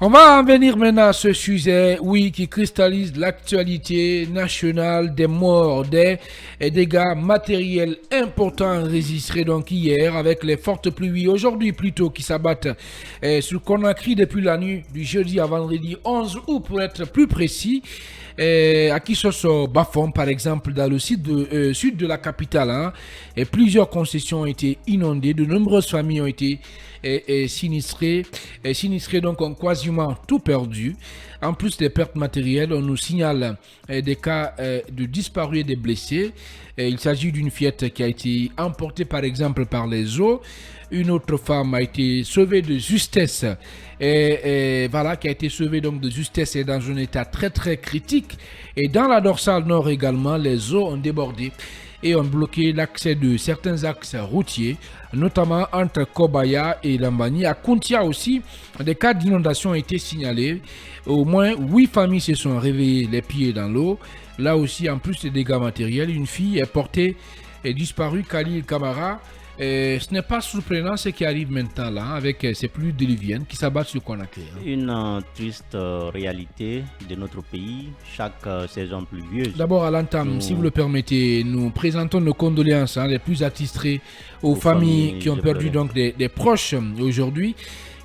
On va en venir maintenant à ce sujet, oui, qui cristallise l'actualité nationale des morts, des dégâts matériels importants enregistrés donc hier avec les fortes pluies aujourd'hui plutôt qui s'abattent sur Conakry depuis la nuit du jeudi à vendredi 11 août pour être plus précis. À Kisosso Bafom, par exemple, dans le sud de la capitale, et plusieurs concessions ont été inondées, de nombreuses familles ont été sinistrées, donc ont quasiment tout perdu. En plus des pertes matérielles, on nous signale des cas de disparus et des blessés. Il s'agit d'une fillette qui a été emportée par exemple par les eaux. Une autre femme a été sauvée de justesse voilà, qui a été sauvée donc de justesse et dans un état très très critique. Et dans la dorsale nord également, les eaux ont débordé et ont bloqué l'accès de certains axes routiers, notamment entre Kobaya et Lambani. À Kuntia aussi, des cas d'inondation ont été signalés. Au moins 8 familles se sont réveillées les pieds dans l'eau. Là aussi, en plus des dégâts matériels, une fille est portée et disparue, Khalil Kamara. Ce n'est pas surprenant ce qui arrive maintenant là avec ces pluies diluviennes qui s'abattent sur Conakry. Une triste réalité de notre pays, chaque saison pluvieuse. D'abord à l'entame, si vous le permettez, nous présentons nos condoléances les plus attitrées aux familles qui ont perdu donc des proches aujourd'hui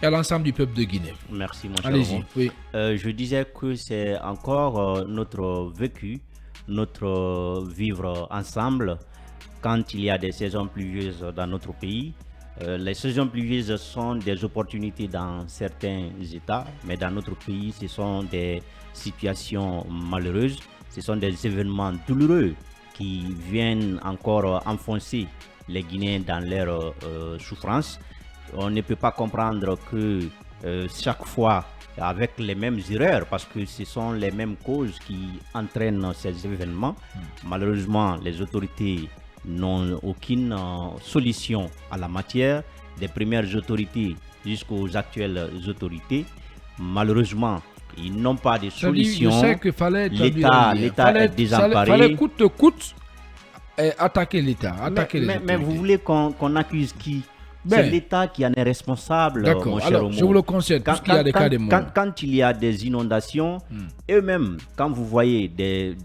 et à l'ensemble du peuple de Guinée. Merci mon cher. Allez-y. Oui. Je disais que c'est encore notre vécu, notre vivre ensemble. Quand il y a des saisons pluvieuses dans notre pays, les saisons pluvieuses sont des opportunités dans certains États, mais dans notre pays, ce sont des situations malheureuses, ce sont des événements douloureux qui viennent encore enfoncer les Guinéens dans leur souffrance. On ne peut pas comprendre que chaque fois, avec les mêmes erreurs, parce que ce sont les mêmes causes qui entraînent ces événements. Malheureusement, les autorités n'ont aucune solution à la matière, des premières autorités jusqu'aux actuelles autorités. Malheureusement, ils n'ont pas de solution. Je sais qu'il fallait l'État est désemparé. Il fallait coûte que coûte attaquer l'État. Mais vous voulez qu'on accuse qui? C'est l'État qui en est responsable. D'accord, alors je vous le concède, puisqu'il y a des cas de mort. Quand il y a des inondations, eux-mêmes, quand vous voyez des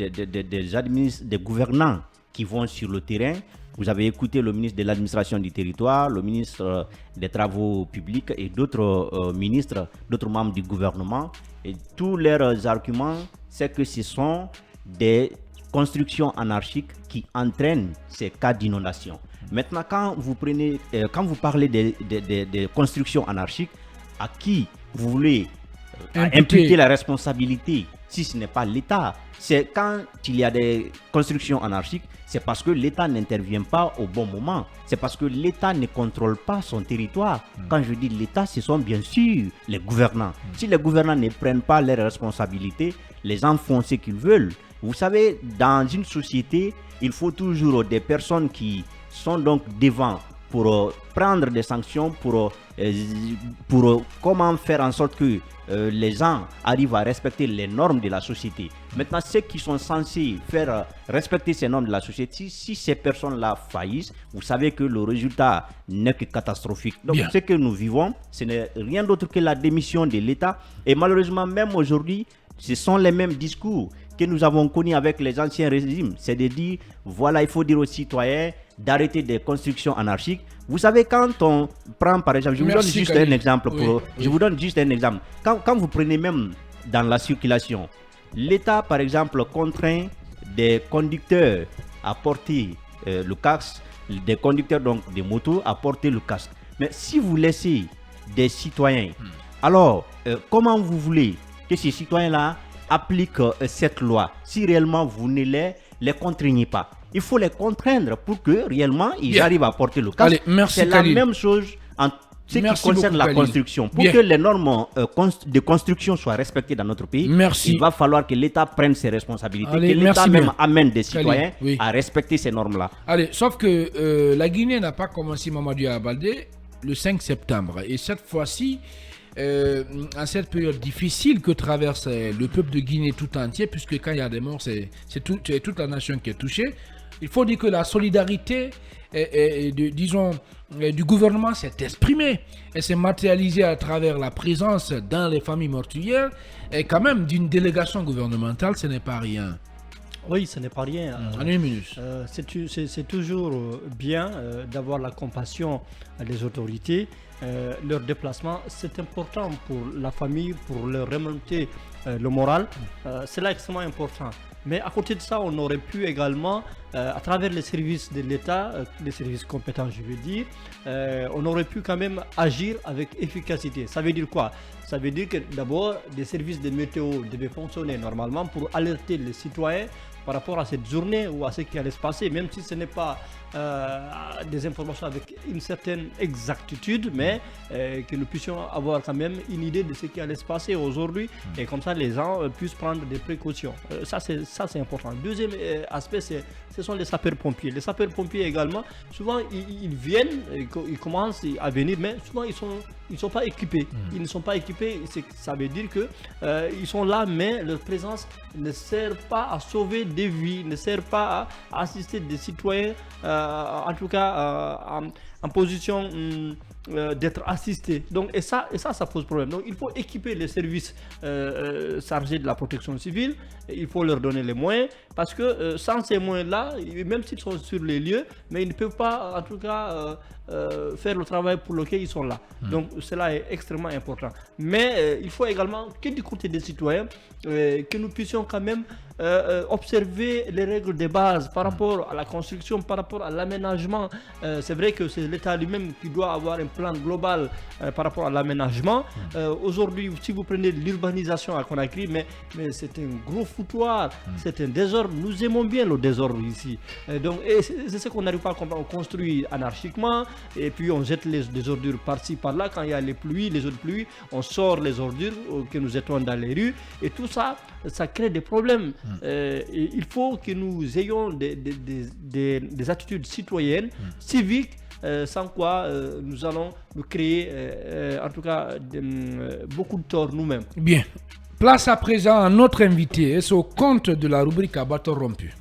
gouvernants qui vont sur le terrain, vous avez écouté le ministre de l'administration du territoire, le ministre des travaux publics et d'autres ministres, d'autres membres du gouvernement. Et tous leurs arguments, c'est que ce sont des constructions anarchiques qui entraînent ces cas d'inondation. Maintenant, quand vous parlez des constructions anarchiques, à qui vous voulez imputer la responsabilité si ce n'est pas l'État? C'est quand il y a des constructions anarchiques, c'est parce que l'État n'intervient pas au bon moment. C'est parce que l'État ne contrôle pas son territoire. Quand je dis l'État, ce sont bien sûr les gouvernants. Si les gouvernants ne prennent pas leurs responsabilités, les gens font ce qu'ils veulent. Vous savez, dans une société, il faut toujours des personnes qui sont donc devant pour prendre des sanctions, pour comment faire en sorte que les gens arrivent à respecter les normes de la société. Maintenant, ceux qui sont censés faire respecter ces normes de la société, si ces personnes-là faillissent, vous savez que le résultat n'est que catastrophique. Donc, ce que nous vivons, ce n'est rien d'autre que la démission de l'État. Et malheureusement, même aujourd'hui, ce sont les mêmes discours que nous avons connus avec les anciens régimes. C'est de dire, voilà, il faut dire aux citoyens d'arrêter des constructions anarchiques. Vous savez, quand on prend par exemple, je vous donne juste un exemple. Je vous donne juste un exemple. Quand vous prenez même dans la circulation, l'État par exemple contraint des conducteurs à porter le casque, des conducteurs donc des motos à porter le casque. Mais si vous laissez des citoyens, alors comment vous voulez que ces citoyens-là appliquent cette loi si réellement vous ne les contraignez pas? Il faut les contraindre pour que réellement ils arrivent à porter le casque. C'est la même chose en ce qui concerne la construction. Pour que les normes de construction soient respectées dans notre pays, il va falloir que l'État prenne ses responsabilités, que l'État même amène des citoyens à respecter ces normes-là. Allez, sauf que la Guinée n'a pas commencé Mamadou Abaldé le 5 septembre. Et cette fois-ci, en cette période difficile que traverse le peuple de Guinée tout entier, puisque quand il y a des morts, c'est toute la nation qui est touchée. il faut dire que la solidarité, du gouvernement s'est exprimée et s'est matérialisée à travers la présence dans les familles meurtrières et quand même d'une délégation gouvernementale, ce n'est pas rien. Oui, ce n'est pas rien. En une minute. C'est toujours bien d'avoir la compassion des autorités. Leur déplacement, c'est important pour la famille, pour leur remonter le moral. C'est là extrêmement important. Mais à côté de ça, on aurait pu également, à travers les services de l'État, les services compétents, je veux dire, on aurait pu quand même agir avec efficacité. Ça veut dire quoi? Ça veut dire que d'abord, des services de météo devaient fonctionner normalement pour alerter les citoyens par rapport à cette journée ou à ce qui allait se passer, même si ce n'est pas des informations avec une certaine exactitude, mais que nous puissions avoir quand même une idée de ce qui allait se passer aujourd'hui et comme ça les gens puissent prendre des précautions. Ça c'est important. Deuxième aspect, ce sont les sapeurs-pompiers. Les sapeurs-pompiers également, souvent ils viennent, ils commencent à venir, mais souvent ils sont pas équipés. Ils ne sont pas équipés, ça veut dire que ils sont là, mais leur présence ne sert pas à sauver des vies, ne sert pas à assister des citoyens, en tout cas en position d'être assistés. Donc, et ça pose problème. Donc il faut équiper les services chargés de la protection civile, il faut leur donner les moyens, parce que sans ces moyens-là, même s'ils sont sur les lieux, mais ils ne peuvent pas en tout cas faire le travail pour lequel ils sont là. Donc cela est extrêmement important. Mais il faut également que du côté des citoyens, que nous puissions quand même observer les règles de base par rapport à la construction, par rapport à l'aménagement. C'est vrai que c'est l'État lui-même qui doit avoir un plan global par rapport à l'aménagement. Aujourd'hui, si vous prenez l'urbanisation à Conakry, mais c'est un gros foutoir, c'est un désordre. Nous aimons bien le désordre ici. Donc, c'est ce qu'on n'arrive pas à comprendre. On construit anarchiquement et puis on jette des ordures par-ci, par-là. Quand il y a les pluies, les eaux de pluie, on sort les ordures que nous jetons dans les rues. Et tout ça, ça crée des problèmes. Et il faut que nous ayons des attitudes citoyennes, civiques, sans quoi nous allons nous créer, en tout cas, beaucoup de tort nous-mêmes. Bien. Place à présent à notre invité et c'est au compte de la rubrique à bâton rompu.